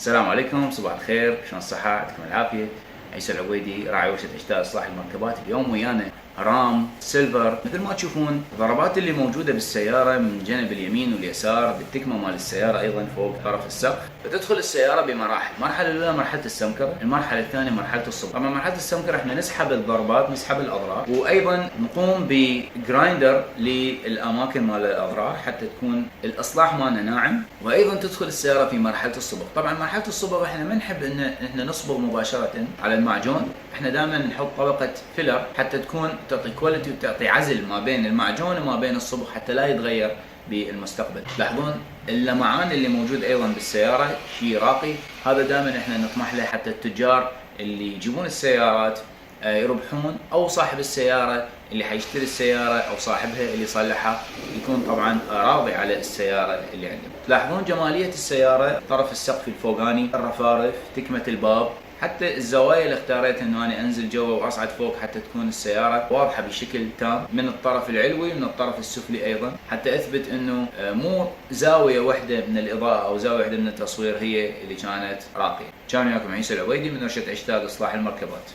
السلام عليكم، صباح الخير، شلون الصحة؟ يعطيكم العافية. عيسى العبيدي راعي ورشة إجداد إصلاح المركبات. اليوم ويانا رام سيلفر. مثل ما تشوفون الضربات اللي موجودة بالسيارة من جانب اليمين واليسار بالتكمة مال السيارة أيضا فوق طرف السقف. بتدخل السيارة بمراحل، المرحلة الأولى مرحلة السمكرة، المرحلة الثانية مرحلة الصبغ. طبعا مرحلة السمكرة احنا نسحب الضربات، نسحب الأضرار، وأيضا نقوم بجرايندر للأماكن مال الأضرار حتى تكون الإصلاح مالنا ناعم. وأيضا تدخل السيارة في مرحلة الصبغ. طبعا مرحلة الصبغ احنا ما نحب ان احنا نصبغ مباشرة على المعجون، احنا دائما نحط طبقة فيلر حتى تكون تعطي كواليتي وتعطي عزل ما بين المعجون وما بين الصبغ حتى لا يتغير بالمستقبل. تلاحظون اللمعان اللي موجود ايضا بالسيارة شيء راقي، هذا دائما احنا نطمح له حتى التجار اللي يجيبون السيارات يربحون، او صاحب السيارة اللي حيشتري السيارة او صاحبها اللي يصلحها يكون طبعا راضي على السيارة اللي عنده. تلاحظون جمالية السيارة، طرف السقف الفوقاني، الرفارف، تكمة الباب، حتى الزوايا اللي اختاريتها انه انا انزل جوا واصعد فوق حتى تكون السيارة واضحة بشكل تام من الطرف العلوي ومن الطرف السفلي ايضا، حتى اثبت انه مو زاوية واحدة من الاضاءة او زاوية واحدة من التصوير هي اللي كانت راقية. كان وياكم عيسى العبيدي من ورشة إجداد إصلاح المركبات.